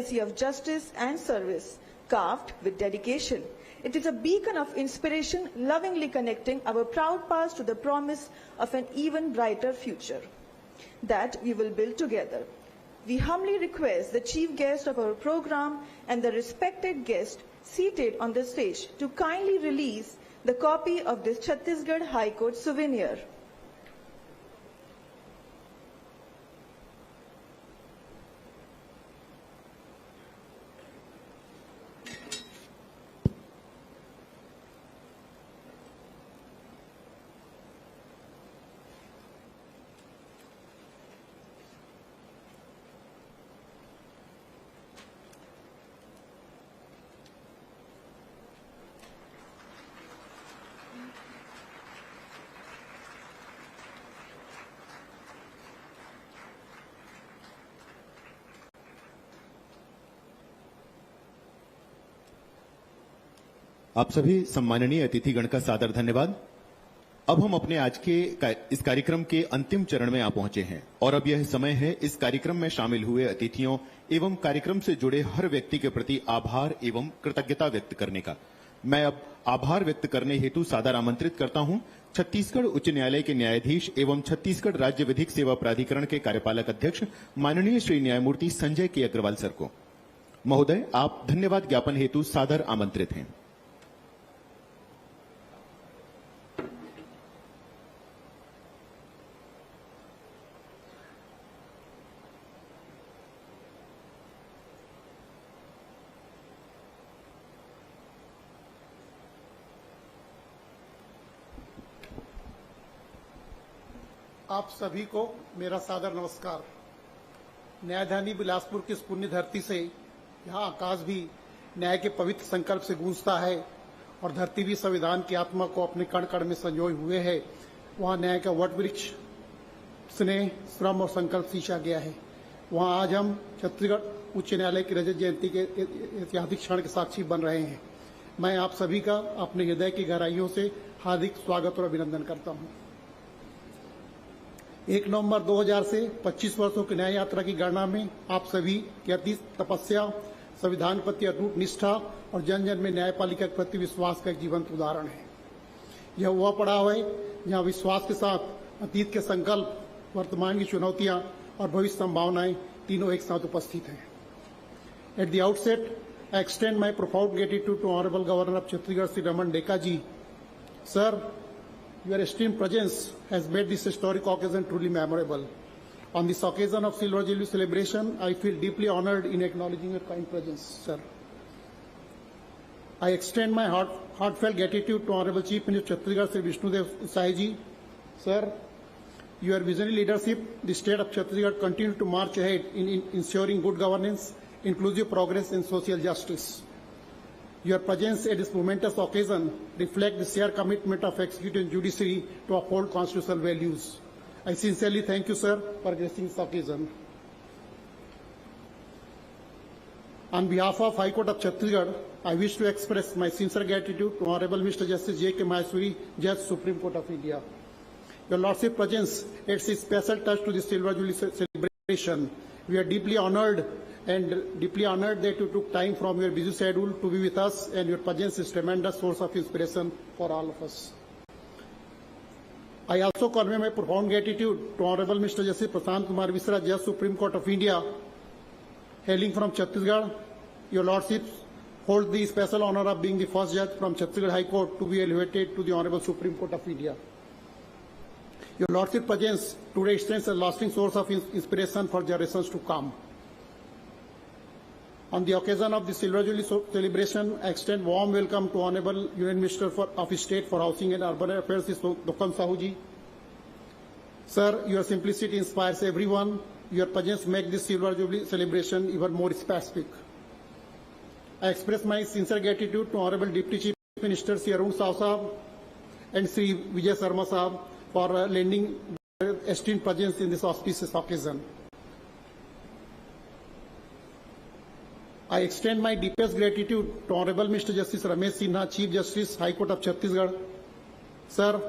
legacy of justice and service, carved with dedication. It is a beacon of inspiration, lovingly connecting our proud past to the promise of an even brighter future that we will build together. We humbly request the chief guest of our program and the respected guest seated on the stage to kindly release the copy of this Chhattisgarh High Court souvenir. आप सभी सम्माननीय अतिथिगण का सादर धन्यवाद। अब हम अपने आज के इस कार्यक्रम के अंतिम चरण में आ पहुंचे हैं और अब यह समय है इस कार्यक्रम में शामिल हुए अतिथियों एवं कार्यक्रम से जुड़े हर व्यक्ति के प्रति आभार एवं कृतज्ञता व्यक्त करने का। मैं अब आभार व्यक्त करने हेतु सादर आमंत्रित करता हूं छत्तीसगढ़ उच्च न्यायालय के न्यायाधीश एवं छत्तीसगढ़ राज्य विधिक सेवा प्राधिकरण के कार्यपालक अध्यक्ष माननीय श्री न्यायमूर्ति संजय के अग्रवाल सर को। महोदय, आप धन्यवाद ज्ञापन हेतु सादर आमंत्रित हैं। आप सभी को मेरा सादर नमस्कार। न्यायधानी बिलासपुर की इस पुण्य धरती से यहाँ आकाश भी न्याय के पवित्र संकल्प से गूंजता है और धरती भी संविधान की आत्मा को अपने कण कण में संजोए हुए है। वहाँ न्याय का वट वृक्ष स्नेह, श्रम और संकल्प सींचा गया है। वहाँ आज हम छत्तीसगढ़ उच्च न्यायालय की रजत जयंती के ऐतिहासिक क्षण के साक्षी बन रहे हैं। मैं आप सभी का अपने हृदय की गहराइयों से हार्दिक स्वागत और अभिनंदन करता हूँ। 1 नवंबर 2000 से 25 वर्षों की न्याय यात्रा की गणना में आप सभी की अति तपस्या, संविधान प्रति अटूट निष्ठा और जन जन में न्यायपालिका के प्रति विश्वास का एक जीवंत उदाहरण है। यह वह पड़ाव है जहां विश्वास के साथ अतीत के संकल्प, वर्तमान की चुनौतियां और भविष्य संभावनाएं तीनों एक साथ उपस्थित हैं। At the outset, I extend my profound gratitude to honourable governor of Chhattisgarh Shri Raman Deka ji. Sir, your esteemed presence has made this historic occasion truly memorable. On this occasion of Silver Jubilee celebration, I feel deeply honored in acknowledging your kind presence, sir. I extend my heartfelt gratitude to Honorable Chief Minister Chhattisgarh Sri Vishnudev Sai ji. Sir, your visionary leadership, the state of Chhattisgarh continue to march ahead in ensuring good governance, inclusive progress and social justice. Your presence at this momentous occasion reflects the shared commitment of executive and judiciary to uphold constitutional values. I sincerely thank you, sir, for gracing this occasion. On behalf of High Court of Chhattisgarh, I wish to express my sincere gratitude to Honorable Mr. Justice J.K. Maheshwari, Judge, Supreme Court of India. Your Lordship presence adds a special touch to the Silver Jubilee celebration. We are deeply honored that you took time from your busy schedule to be with us, and your presence is a tremendous source of inspiration for all of us. I also convey my profound gratitude to Honorable Mr. Justice Prashant Kumar Mishra, Judge, Supreme Court of India, hailing from Chhattisgarh. Your Lordship holds the special honor of being the first judge from Chhattisgarh High Court to be elevated to the Honorable Supreme Court of India. Your Lordship presence today extends a lasting source of inspiration for generations to come. On the occasion of the Silver Jubilee celebration, I extend warm welcome to Honorable Union Minister of State for Housing and Urban Affairs, Dokam Sahu ji. Sir, your simplicity inspires everyone. Your presence makes this Silver Jubilee celebration even more specific. I express my sincere gratitude to Honorable Deputy Chief Minister Sri Arun Sahu Sahab and Sri Vijay Sharma Sahab for lending their esteemed presence in this auspicious occasion. I extend my deepest gratitude to Honorable Mr. Justice Ramesh Sinha, Chief Justice, High Court of Chhattisgarh. Sir,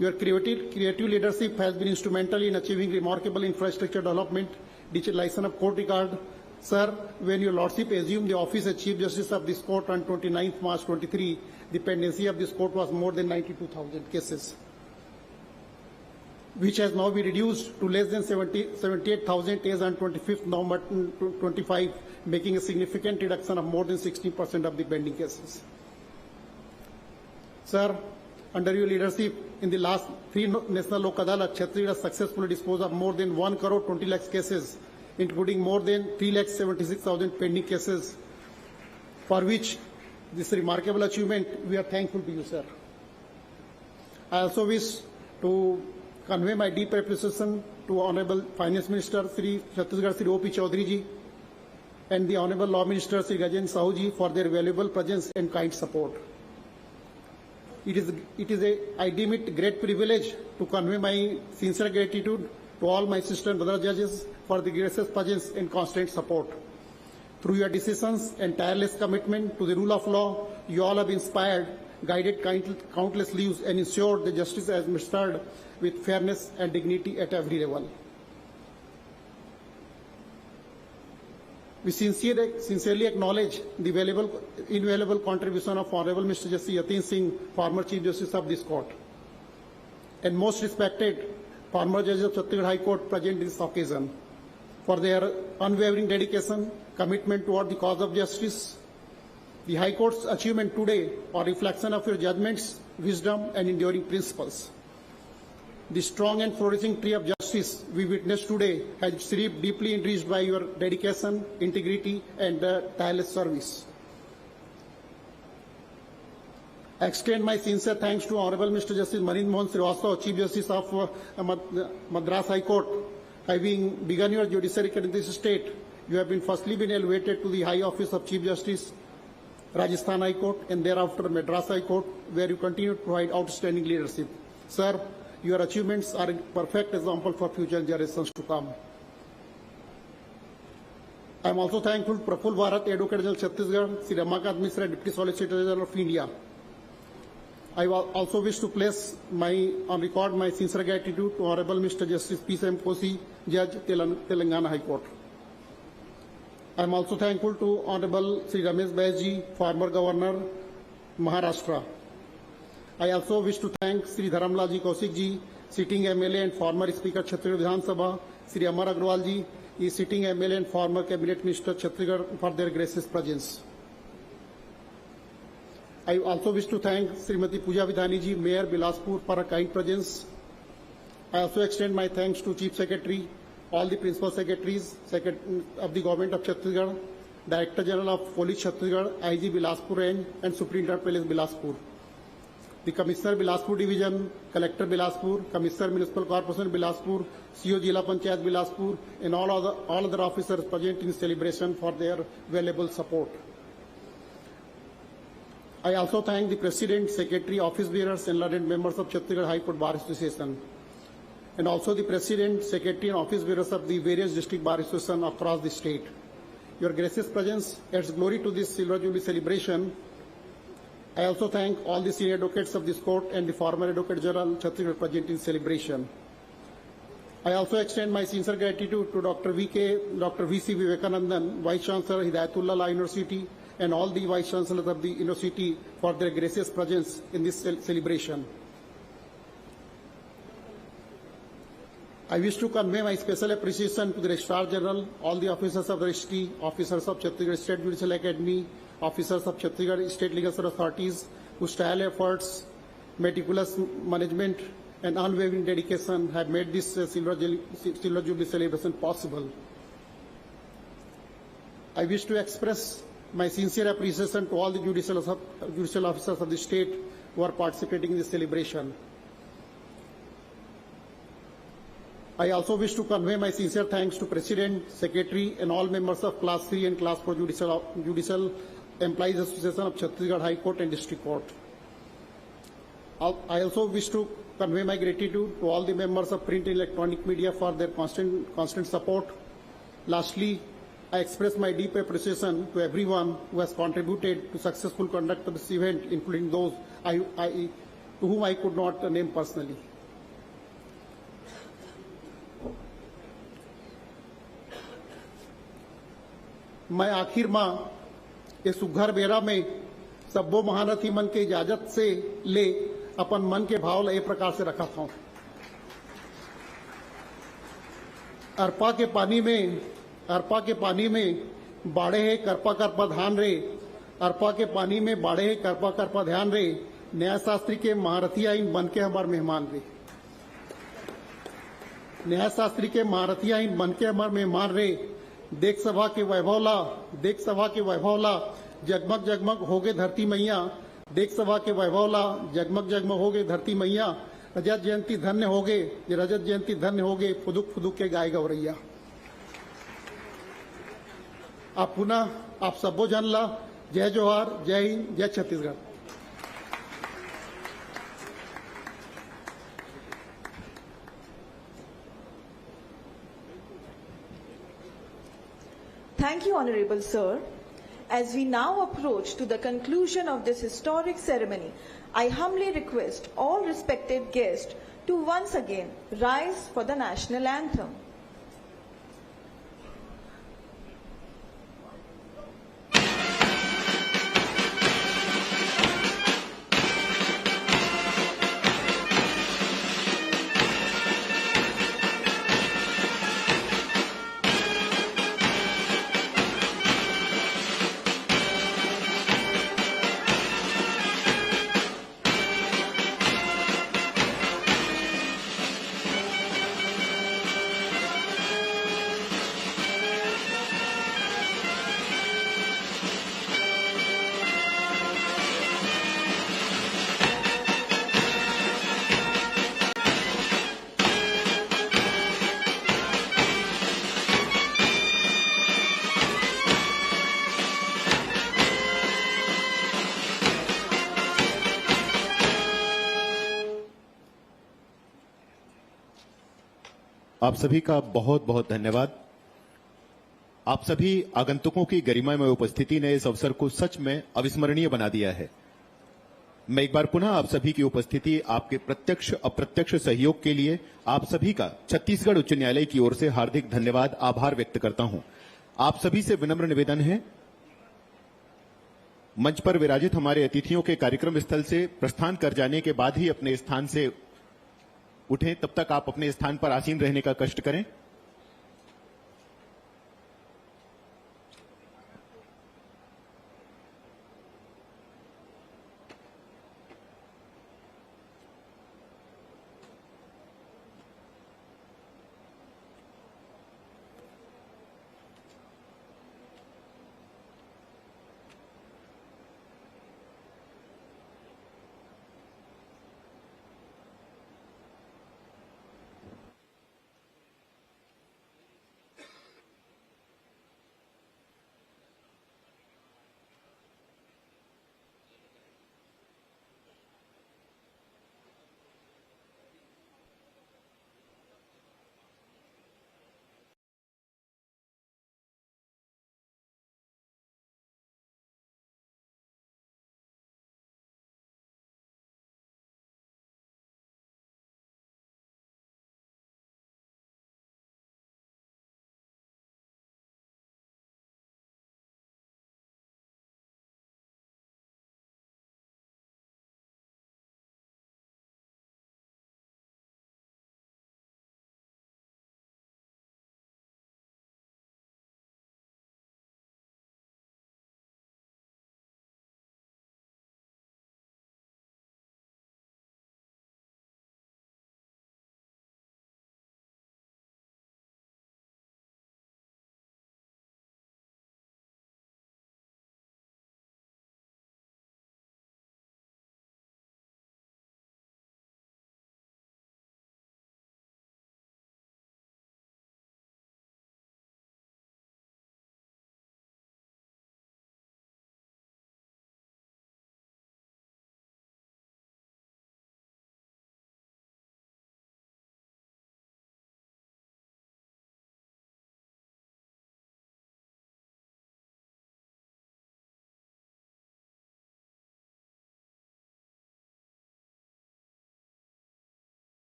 your creative leadership has been instrumental in achieving remarkable infrastructure development, digitalization of court record, Sir, when your Lordship assumed the office as Chief Justice of this court on 29th March 23, the pendency of this court was more than 92,000 cases, which has now been reduced to less than 78,000 as on 25th November 25, making a significant reduction of more than 16% of the pending cases. Sir, under your leadership, in the last 3 National Lok Adalat, Chhattisgarh has successfully disposed of more than 1 crore 20 lakhs cases, including more than 3,76,000 pending cases, for which this remarkable achievement, we are thankful to you, sir. I also wish to convey my deep appreciation to Honorable Finance Minister Sri Chhattisgarh Sri O.P. Chaudhary ji and the Honorable Law Minister Sri Gajendra Sahu ji for their valuable presence and kind support. It is I deem it great privilege to convey my sincere gratitude to all my sister and brother judges for the gracious presence and constant support. Through your decisions and tireless commitment to the rule of law, you all have inspired, guided countless lives and ensured the justice is administered with fairness and dignity at every level. We sincerely acknowledge the invaluable contribution of Honorable Mr. Justice Yatin Singh, former Chief Justice of this court, and most respected former Judge of Chhattisgarh High Court present in this occasion, for their unwavering dedication, commitment toward the cause of justice. The High Court's achievement today are reflection of your judgments, wisdom, and enduring principles. The strong and flourishing tree of justice we witness today has its roots deeply enriched by your dedication, integrity, and tireless service. I extend my sincere thanks to Honorable Mr. Justice Maninder Mohan Srivastava, Chief Justice of Madras High Court. Having begun your judiciary career in this state, you have firstly been elevated to the high office of Chief Justice, Rajasthan High Court, and thereafter Madras High Court, where you continue to provide outstanding leadership. Sir, your achievements are a perfect example for future generations to come. I am also thankful to Praful Bharat, Advocate General Chhattisgarh, Sri Ramakant Misra, Deputy Solicitor General of India. I also wish to place on record my sincere gratitude to Honorable Mr. Justice P.C.M. Kosi, Judge, Telangana High Court. I am also thankful to Honorable Sri Ramesh Baisji, former Governor, Maharashtra. I also wish to thank Sri Dharamlal Kaushik ji, sitting MLA and former Speaker Chhattisgarh Vidhan Sabha, Sri Amar Agrawal ji, is sitting MLA and former Cabinet Minister Chhattisgarh for their gracious presence. I also wish to thank Srimati Pooja Vidhani ji, Mayor Bilaspur, for her kind presence. I also extend my thanks to Chief Secretary, all the Principal Secretaries of the Government of Chhattisgarh, Director General of Police Chhattisgarh, IG Bilaspur Range, and Superintendent Police Bilaspur, the Commissioner Bilaspur Division, Collector Bilaspur, Commissioner Municipal Corporation Bilaspur, CO Jila Panchayat Bilaspur, and all other officers present in celebration for their valuable support. I also thank the President, Secretary, Office Bearers, and learned members of Chhattisgarh High Court Bar Association, and also the President, Secretary, and Office Bearers of the various district bar associations across the state. Your gracious presence adds glory to this Silver Jubilee celebration. I also thank all the senior advocates of this court and the former Advocate General Chhattisgarh present in celebration. I also extend my sincere gratitude to Dr. V.C. Vivekanandan, Vice Chancellor, Hidayatullah Law University, and all the Vice Chancellors of the University for their gracious presence in this celebration. I wish to convey my special appreciation to the Registrar General, all the officers of the Registry, officers of Chhattisgarh State Judicial Academy, officers of Chhattisgarh State Legal Service Authorities, whose tireless efforts, meticulous management, and unwavering dedication have made this Silver Jubilee celebration possible. I wish to express my sincere appreciation to all the judicial officers of the state who are participating in this celebration. I also wish to convey my sincere thanks to President, Secretary, and all members of Class 3 and Class 4 Judicial Employees Association of Chhattisgarh High Court and District Court. I also wish to convey my gratitude to all the members of print and electronic media for their constant support. Lastly, I express my deep appreciation to everyone who has contributed to successful conduct of this event, including those to whom I could not name personally. मैं आखिर मां ये सुघर बेरा में सब्बो महारथी मन के इजाजत से ले अपन मन के भाव ल ए प्रकार से रखा था। अरपा के पानी में बाड़े है करपा करपा ध्यान रे, अरपा के पानी में बाड़े है करपा करपा ध्यान रे, न्याय शास्त्री के महारथी आइन बन के हमार मेहमान रे, न्याय शास्त्री के महारथी आइन बन के हमार मेहमान रे, देख सभा के वैभव ला जगमग जगमग होगे धरती मैया, देख सभा के वैभव ला जगमग जगमग होगे धरती मैया, रजत जयंती धन्य होगे फुदुक फुदुक के गाय गौरैया। आप पुनः आप सबो जन ला जय जोहार, जय हिंद, जय Chhattisgarh. Thank you, Honorable Sir. As we now approach to the conclusion of this historic ceremony, I humbly request all respected guests to once again rise for the national anthem. आप सभी का बहुत बहुत धन्यवाद। आप सभी आगंतुकों की गरिमामय उपस्थिति ने इस अवसर को सच में अविस्मरणीय बना दिया है। मैं एक बार पुनः आप सभी की उपस्थिति, आपके प्रत्यक्ष अप्रत्यक्ष सहयोग के लिए आप सभी का छत्तीसगढ़ उच्च न्यायालय की ओर से हार्दिक धन्यवाद, आभार व्यक्त करता हूं। आप सभी से विनम्र निवेदन है, मंच पर विराजित हमारे अतिथियों के कार्यक्रम स्थल से प्रस्थान कर जाने के बाद ही अपने स्थान से उठें, तब तक आप अपने स्थान पर आसीन रहने का कष्ट करें।